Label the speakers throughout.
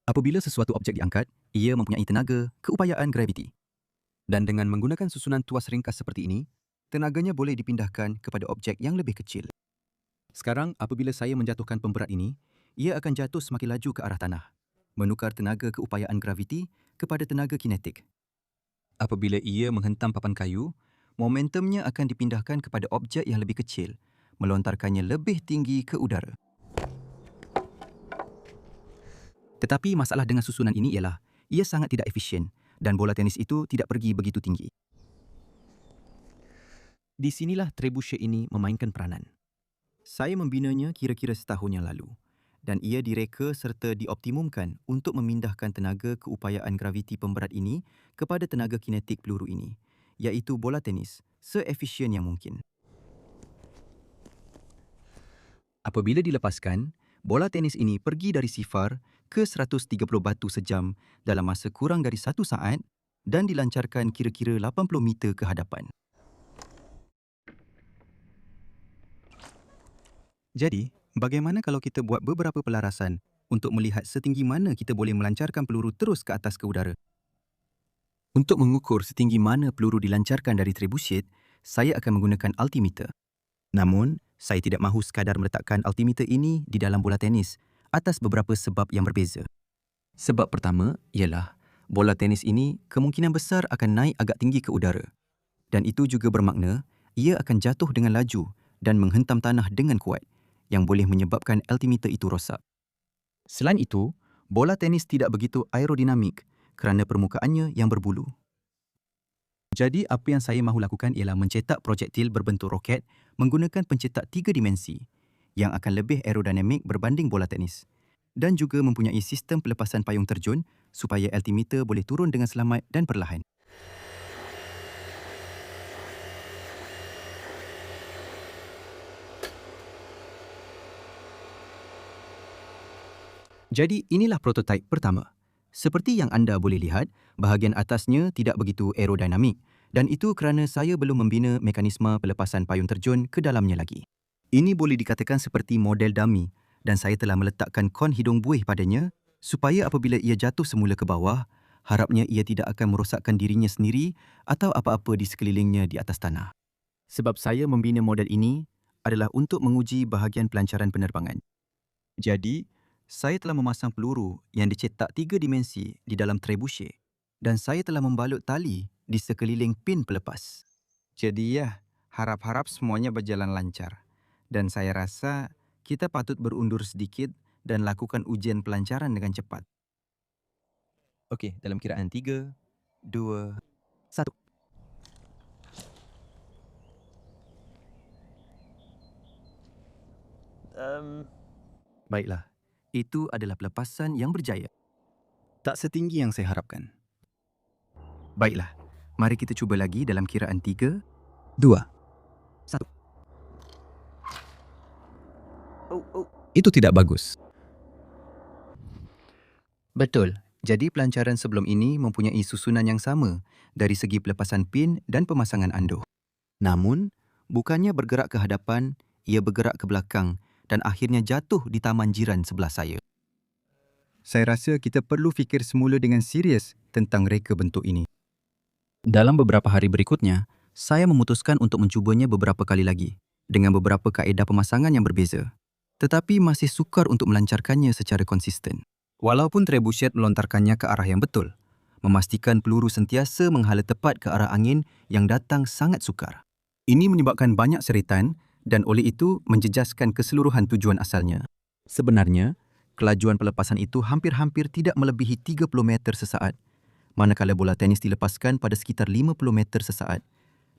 Speaker 1: Apabila sesuatu objek diangkat, ia mempunyai tenaga keupayaan graviti. Dan dengan menggunakan susunan tuas ringkas seperti ini, tenaganya boleh dipindahkan kepada objek yang lebih kecil. Sekarang, apabila saya menjatuhkan pemberat ini, ia akan jatuh semakin laju ke arah tanah, menukar tenaga keupayaan graviti kepada tenaga kinetik. Apabila ia menghentam papan kayu, momentumnya akan dipindahkan kepada objek yang lebih kecil, melontarkannya lebih tinggi ke udara. Tetapi masalah dengan susunan ini ialah, ia sangat tidak efisien dan bola tenis itu tidak pergi begitu tinggi. Di sinilah trebuchet ini memainkan peranan. Saya membinanya kira-kira setahun yang lalu dan ia direka serta dioptimumkan untuk memindahkan tenaga keupayaan graviti pemberat ini kepada tenaga kinetik peluru ini, iaitu bola tenis, seefisien yang mungkin. Apabila dilepaskan, bola tenis ini pergi dari sifar ke 130 batu sejam dalam masa kurang dari 1 saat dan dilancarkan kira-kira 80 meter ke hadapan. Jadi, bagaimana kalau kita buat beberapa pelarasan untuk melihat setinggi mana kita boleh melancarkan peluru terus ke atas ke udara? Untuk mengukur setinggi mana peluru dilancarkan dari trebuchet, saya akan menggunakan altimeter. Namun, saya tidak mahu sekadar meletakkan altimeter ini di dalam bola tenis atas beberapa sebab yang berbeza. Sebab pertama ialah bola tenis ini kemungkinan besar akan naik agak tinggi ke udara. Dan itu juga bermakna ia akan jatuh dengan laju dan menghentam tanah dengan kuat yang boleh menyebabkan altimeter itu rosak. Selain itu, bola tenis tidak begitu aerodinamik kerana permukaannya yang berbulu. Jadi, apa yang saya mahu lakukan ialah mencetak projektil berbentuk roket menggunakan pencetak 3 dimensi yang akan lebih aerodinamik berbanding bola tenis dan juga mempunyai sistem pelepasan payung terjun supaya altimeter boleh turun dengan selamat dan perlahan. Jadi, inilah prototipe pertama. Seperti yang anda boleh lihat, bahagian atasnya tidak begitu aerodinamik dan itu kerana saya belum membina mekanisme pelepasan payung terjun ke dalamnya lagi. Ini boleh dikatakan seperti model dummy dan saya telah meletakkan kon hidung buih padanya supaya apabila ia jatuh semula ke bawah, harapnya ia tidak akan merosakkan dirinya sendiri atau apa-apa di sekelilingnya di atas tanah. Sebab saya membina model ini adalah untuk menguji bahagian pelancaran penerbangan. Jadi, saya telah memasang peluru yang dicetak 3 dimensi di dalam trebuchet dan saya telah membalut tali di sekeliling pin pelepas. Jadi harap-harap semuanya berjalan lancar. Dan saya rasa kita patut berundur sedikit dan lakukan ujian pelancaran dengan cepat. Okey, dalam kiraan 3, 2, 1. Baiklah, itu adalah pelepasan yang berjaya. Tak setinggi yang saya harapkan. Baiklah, mari kita cuba lagi dalam kiraan 3, 2, 1. Itu tidak bagus. Betul. Jadi pelancaran sebelum ini mempunyai susunan yang sama dari segi pelepasan pin dan pemasangan anduh. Namun, bukannya bergerak ke hadapan, ia bergerak ke belakang dan akhirnya jatuh di taman jiran sebelah saya. Saya rasa kita perlu fikir semula dengan serius tentang reka bentuk ini. Dalam beberapa hari berikutnya, saya memutuskan untuk mencubanya beberapa kali lagi dengan beberapa kaedah pemasangan yang berbeza. Tetapi masih sukar untuk melancarkannya secara konsisten. Walaupun trebuchet melontarkannya ke arah yang betul, memastikan peluru sentiasa menghala tepat ke arah angin yang datang sangat sukar. Ini menyebabkan banyak seritan dan oleh itu menjejaskan keseluruhan tujuan asalnya. Sebenarnya, kelajuan pelepasan itu hampir-hampir tidak melebihi 30 meter sesaat, manakala bola tenis dilepaskan pada sekitar 50 meter sesaat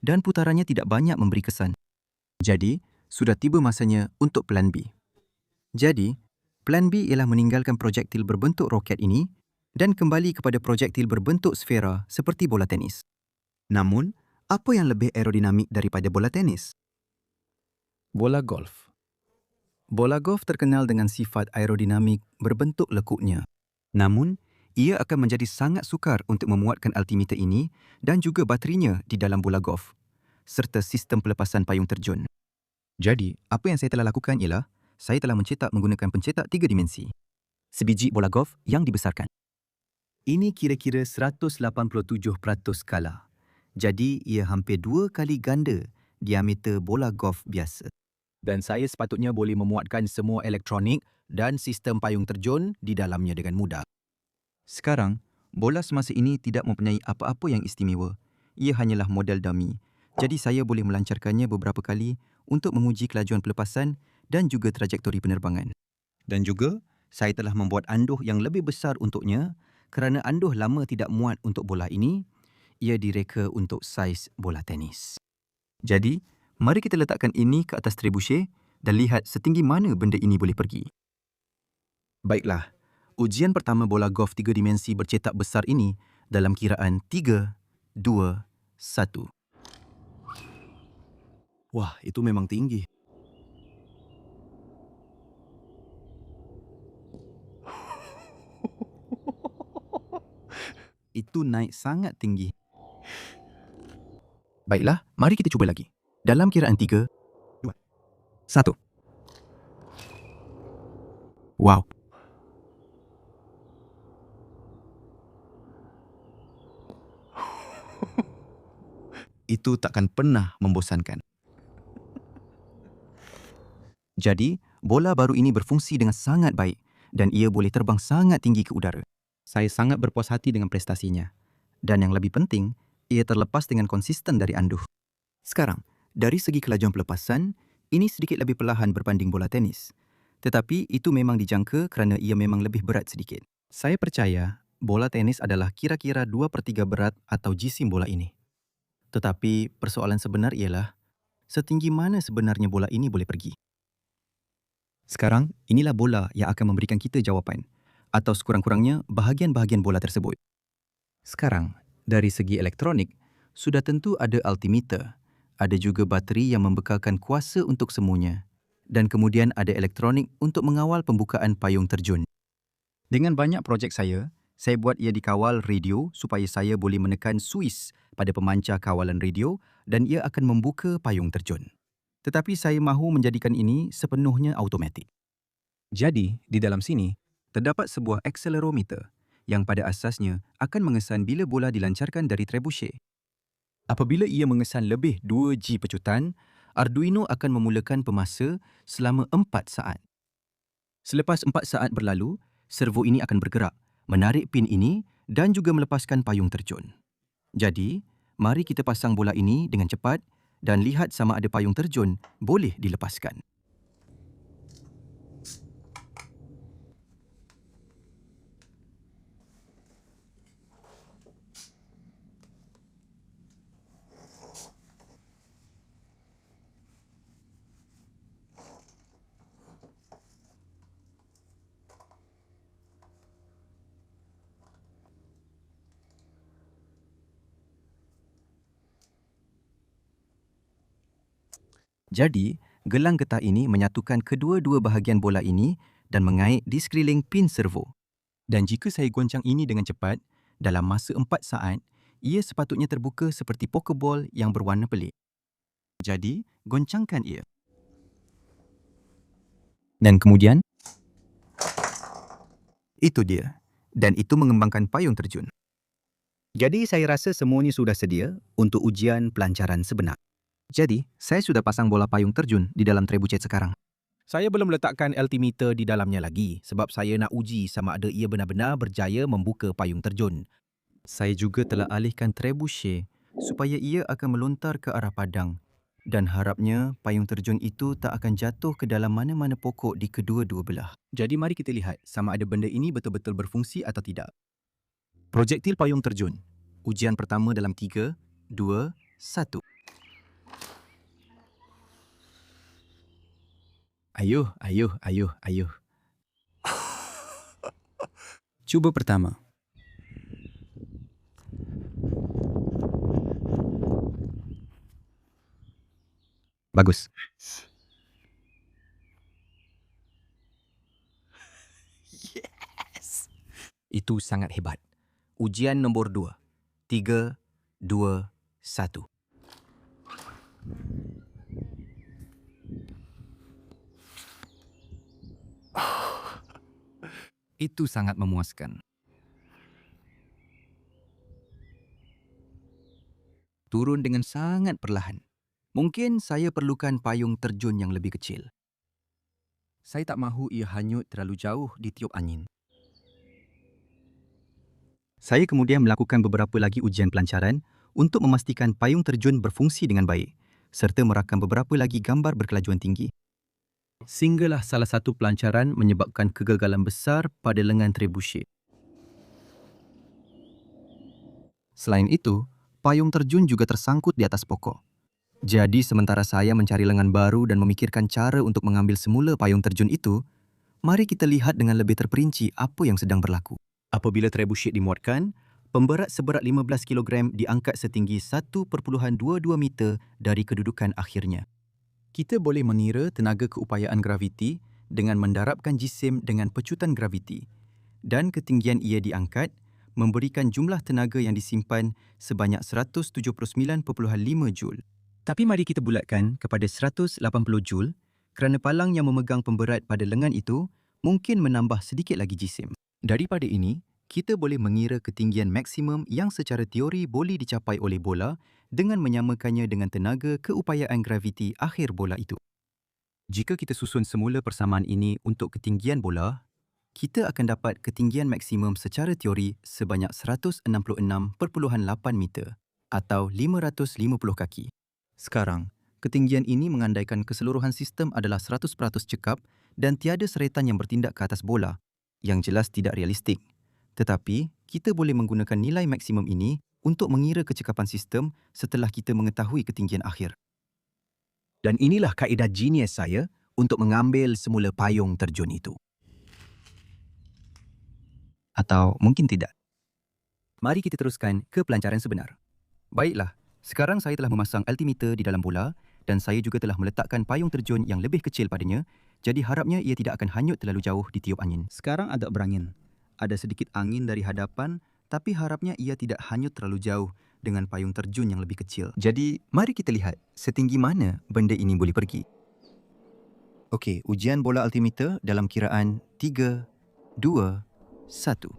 Speaker 1: dan putarannya tidak banyak memberi kesan. Jadi, sudah tiba masanya untuk plan B. Jadi, plan B ialah meninggalkan projektil berbentuk roket ini dan kembali kepada projektil berbentuk sfera seperti bola tenis. Namun, apa yang lebih aerodinamik daripada bola tenis? Bola golf. Bola golf terkenal dengan sifat aerodinamik berbentuk lekuknya. Namun, ia akan menjadi sangat sukar untuk memuatkan altimeter ini dan juga baterinya di dalam bola golf, serta sistem pelepasan payung terjun. Jadi, apa yang saya telah lakukan ialah, saya telah mencetak menggunakan pencetak 3 dimensi. sebiji bola golf yang dibesarkan. Ini kira-kira 187% skala. Jadi, ia hampir 2 kali ganda diameter bola golf biasa. Dan saya sepatutnya boleh memuatkan semua elektronik dan sistem payung terjun di dalamnya dengan mudah. Sekarang, bola semasa ini tidak mempunyai apa-apa yang istimewa. Ia hanyalah model dummy. Jadi saya boleh melancarkannya beberapa kali untuk menguji kelajuan pelepasan dan juga trajektori penerbangan. Dan juga, saya telah membuat anduh yang lebih besar untuknya kerana anduh lama tidak muat untuk bola ini. Ia direka untuk saiz bola tenis. Jadi, mari kita letakkan ini ke atas trebuchet dan lihat setinggi mana benda ini boleh pergi. Baiklah, ujian pertama bola golf 3 dimensi bercetak besar ini dalam kiraan 3, 2, 1. Wah, itu memang tinggi. Itu naik sangat tinggi. Baiklah, mari kita cuba lagi. Dalam kiraan 3, 2, 1. Wow. Itu takkan pernah membosankan. Jadi, bola baru ini berfungsi dengan sangat baik dan ia boleh terbang sangat tinggi ke udara. Saya sangat berpuas hati dengan prestasinya. Dan yang lebih penting, ia terlepas dengan konsisten dari anduh. Sekarang, dari segi kelajuan pelepasan, ini sedikit lebih perlahan berbanding bola tenis. Tetapi itu memang dijangka kerana ia memang lebih berat sedikit. Saya percaya bola tenis adalah kira-kira 2/3 berat atau jisim bola ini. Tetapi persoalan sebenar ialah, setinggi mana sebenarnya bola ini boleh pergi? Sekarang, inilah bola yang akan memberikan kita jawapan, atau sekurang-kurangnya bahagian-bahagian bola tersebut. Sekarang, dari segi elektronik, sudah tentu ada altimeter, ada juga bateri yang membekalkan kuasa untuk semuanya, dan kemudian ada elektronik untuk mengawal pembukaan payung terjun. Dengan banyak projek saya buat ia dikawal radio supaya saya boleh menekan suis pada pemancar kawalan radio dan ia akan membuka payung terjun. Tetapi saya mahu menjadikan ini sepenuhnya automatik. Jadi, di dalam sini, terdapat sebuah accelerometer yang pada asasnya akan mengesan bila bola dilancarkan dari trebuchet. Apabila ia mengesan lebih 2G pecutan, Arduino akan memulakan pemasa selama 4 saat. Selepas 4 saat berlalu, servo ini akan bergerak, menarik pin ini dan juga melepaskan payung terjun. Jadi, mari kita pasang bola ini dengan cepat dan lihat sama ada payung terjun boleh dilepaskan. Jadi, gelang getah ini menyatukan kedua-dua bahagian bola ini dan mengait di sekeliling pin servo. Dan jika saya goncang ini dengan cepat, dalam masa 4 saat, ia sepatutnya terbuka seperti pokeball yang berwarna pelik. Jadi, goncangkan ia. Dan kemudian, itu dia. Dan itu mengembangkan payung terjun. Jadi, saya rasa semuanya sudah sedia untuk ujian pelancaran sebenar. Jadi, saya sudah pasang bola payung terjun di dalam trebuchet sekarang. Saya belum letakkan altimeter di dalamnya lagi sebab saya nak uji sama ada ia benar-benar berjaya membuka payung terjun. Saya juga telah alihkan trebuchet supaya ia akan melontar ke arah padang dan harapnya payung terjun itu tak akan jatuh ke dalam mana-mana pokok di kedua-dua belah. Jadi mari kita lihat sama ada benda ini betul-betul berfungsi atau tidak. Projektil payung terjun. Ujian pertama dalam 3, 2, 1. Ayuh, ayuh, ayuh, ayuh. Cuba pertama. Bagus. Yes! Itu sangat hebat. Ujian nombor 2. 3, 2, 1. Itu sangat memuaskan. Turun dengan sangat perlahan. Mungkin saya perlukan payung terjun yang lebih kecil. Saya tak mahu ia hanyut terlalu jauh ditiup angin. Saya kemudian melakukan beberapa lagi ujian pelancaran untuk memastikan payung terjun berfungsi dengan baik, serta merakam beberapa lagi gambar berkelajuan tinggi. Sehinggalah salah satu pelancaran menyebabkan kegagalan besar pada lengan trebuchet. Selain itu, payung terjun juga tersangkut di atas pokok. Jadi sementara saya mencari lengan baru dan memikirkan cara untuk mengambil semula payung terjun itu, mari kita lihat dengan lebih terperinci apa yang sedang berlaku. Apabila trebuchet dimuatkan, pemberat seberat 15 kg diangkat setinggi 1.22 meter dari kedudukan akhirnya. Kita boleh mengira tenaga keupayaan graviti dengan mendarabkan jisim dengan pecutan graviti, dan ketinggian ia diangkat memberikan jumlah tenaga yang disimpan sebanyak 179.5 Joule. Tapi mari kita bulatkan kepada 180 Joule kerana palang yang memegang pemberat pada lengan itu mungkin menambah sedikit lagi jisim. Daripada ini, kita boleh mengira ketinggian maksimum yang secara teori boleh dicapai oleh bola dengan menyamakannya dengan tenaga keupayaan graviti akhir bola itu. Jika kita susun semula persamaan ini untuk ketinggian bola, kita akan dapat ketinggian maksimum secara teori sebanyak 166.8 meter atau 550 kaki. Sekarang, ketinggian ini mengandaikan keseluruhan sistem adalah 100% cekap dan tiada seretan yang bertindak ke atas bola, yang jelas tidak realistik. Tetapi, kita boleh menggunakan nilai maksimum ini untuk mengira kecekapan sistem setelah kita mengetahui ketinggian akhir. Dan inilah kaedah genius saya untuk mengambil semula payung terjun itu. Atau mungkin tidak. Mari kita teruskan ke pelancaran sebenar. Baiklah, sekarang saya telah memasang altimeter di dalam bola dan saya juga telah meletakkan payung terjun yang lebih kecil padanya, jadi harapnya ia tidak akan hanyut terlalu jauh ditiup angin. Sekarang agak berangin. Ada sedikit angin dari hadapan, tapi harapnya ia tidak hanyut terlalu jauh dengan payung terjun yang lebih kecil. Jadi, mari kita lihat setinggi mana benda ini boleh pergi. Okey, ujian bola altimeter dalam kiraan 3, 2, 1.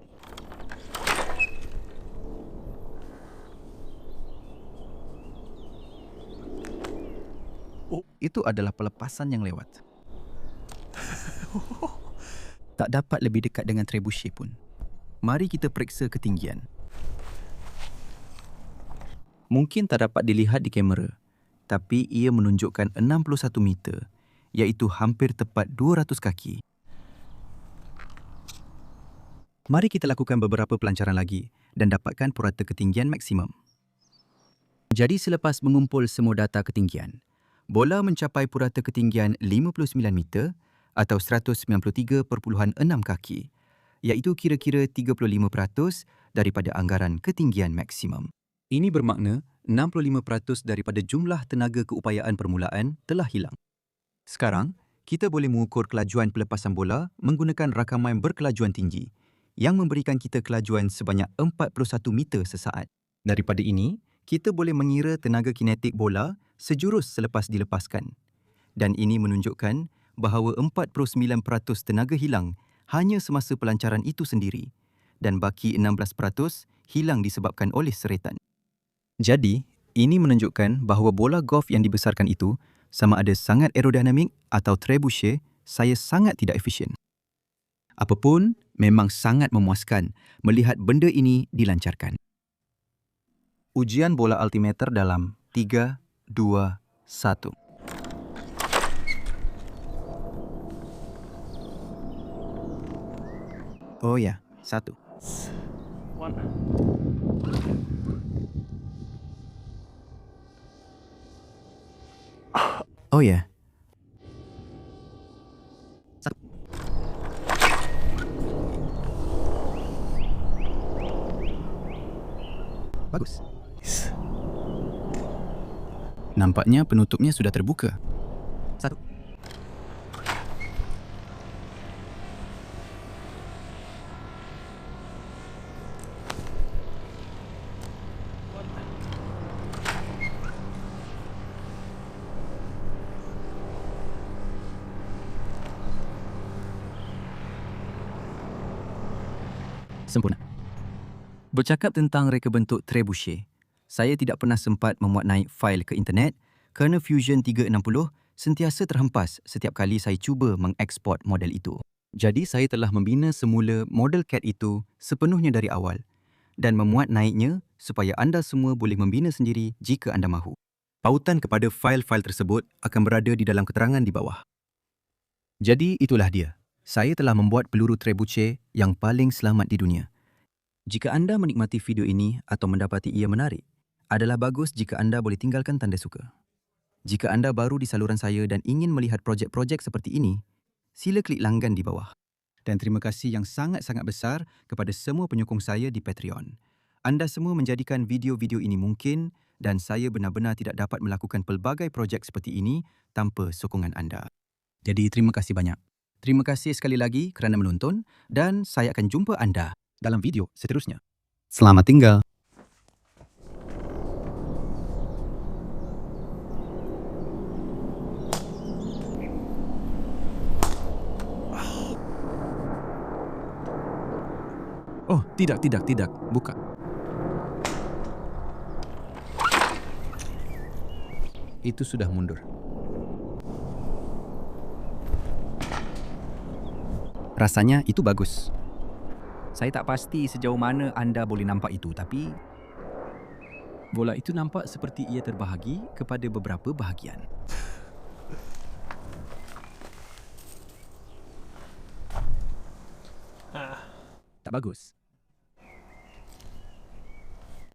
Speaker 1: Oh, itu adalah pelepasan yang lewat. Tak dapat lebih dekat dengan trebuchet pun. Mari kita periksa ketinggian. Mungkin tak dapat dilihat di kamera, tapi ia menunjukkan 61 meter, iaitu hampir tepat 200 kaki. Mari kita lakukan beberapa pelancaran lagi dan dapatkan purata ketinggian maksimum. Jadi selepas mengumpul semua data ketinggian, bola mencapai purata ketinggian 59 meter atau 193.6 kaki, iaitu kira-kira 35% daripada anggaran ketinggian maksimum. Ini bermakna 65% daripada jumlah tenaga keupayaan permulaan telah hilang. Sekarang, kita boleh mengukur kelajuan pelepasan bola menggunakan rakaman berkelajuan tinggi yang memberikan kita kelajuan sebanyak 41 meter sesaat. Daripada ini, kita boleh mengira tenaga kinetik bola sejurus selepas dilepaskan. Dan ini menunjukkan bahawa 49% tenaga hilang hanya semasa pelancaran itu sendiri dan baki 16% hilang disebabkan oleh seretan. Jadi, ini menunjukkan bahawa bola golf yang dibesarkan itu sama ada sangat aerodinamik atau trebuchet saya sangat tidak efisien. Apapun, memang sangat memuaskan melihat benda ini dilancarkan. Ujian bola altimeter dalam 3, 2, 1. Oh ya, 1. Oh ya. 1. Bagus. Nampaknya penutupnya sudah terbuka. 1. Sempurna. Bercakap tentang reka bentuk trebuchet, saya tidak pernah sempat memuat naik fail ke internet kerana Fusion 360 sentiasa terhempas setiap kali saya cuba mengeksport model itu. Jadi saya telah membina semula model CAD itu sepenuhnya dari awal dan memuat naiknya supaya anda semua boleh membina sendiri jika anda mahu. Pautan kepada fail-fail tersebut akan berada di dalam keterangan di bawah. Jadi itulah dia. Saya telah membuat peluru trebuchet yang paling selamat di dunia. Jika anda menikmati video ini atau mendapati ia menarik, adalah bagus jika anda boleh tinggalkan tanda suka. Jika anda baru di saluran saya dan ingin melihat projek-projek seperti ini, sila klik langgan di bawah. Dan terima kasih yang sangat-sangat besar kepada semua penyokong saya di Patreon. Anda semua menjadikan video-video ini mungkin dan saya benar-benar tidak dapat melakukan pelbagai projek seperti ini tanpa sokongan anda. Jadi terima kasih banyak. Terima kasih sekali lagi kerana menonton dan saya akan jumpa anda dalam video seterusnya. Selamat tinggal. Oh, tidak. Buka. Itu sudah mundur. Rasanya itu bagus. Saya tak pasti sejauh mana anda boleh nampak itu, tapi bola itu nampak seperti ia terbahagi kepada beberapa bahagian. Tak bagus.